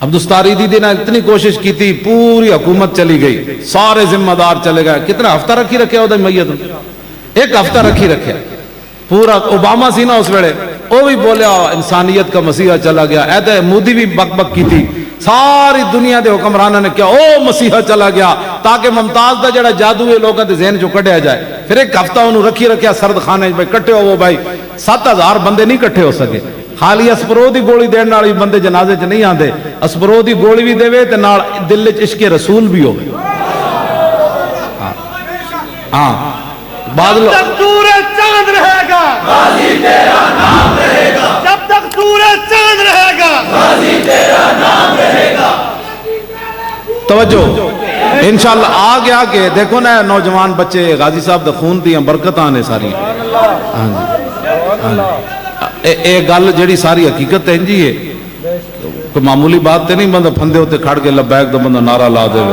عبدالستاری دی نے اتنی کوشش کی تھی، پوری حکومت چلی گئی، سارے ذمہ دار چلے گئے، کتنا ہفتہ رکھی رکھے ہو میت، ایک ہفتہ رکھی رکھے پورا۔ اوباما سی نا اس ویلے، وہ بھی بولیا انسانیت کا مسیحا چلا گیا، ایدے مودی بھی بک بک کی تھی، ساری دنیا دے حکمرانہ نے کیا او مسیحا چلا گیا، تاکہ ممتاز دا جڑا جادو ہے لوگوں دے ذہن چوں کڈیا جائے۔ پھر ایک ہفتہ انہوں رکھی رکھیا سرد خانے، بھائی کٹھے ہو، وہ بھائی 7000 بندے نہیں کٹھے ہو سکے، خالی اسپرو دی گولی دین والی بندے جنازے چ نہیں آندے، اسپرو دی گولی بھی دے تے نال دل وچ عشق رسول بھی ہو۔ ہاں بعد جب تک سورج چاند رہے گا غازی تیرا نام رہے گا، جب تک سورج چاند رہے گا غازی تیرا نام رہے گا۔ توجہ انشاءاللہ آ گیا کہ دیکھو نا نوجوان بچے غازی صاحب دا خون دیاں برکتاں نے ساری۔ ہاں جی اے گل جڑی ساری حقیقت ہے جی، ہے کوئی معمولی بات تے نہیں، بندہ پھندے ہوتے کھڑ کے لبیک دا بندہ نعرہ لا دے۔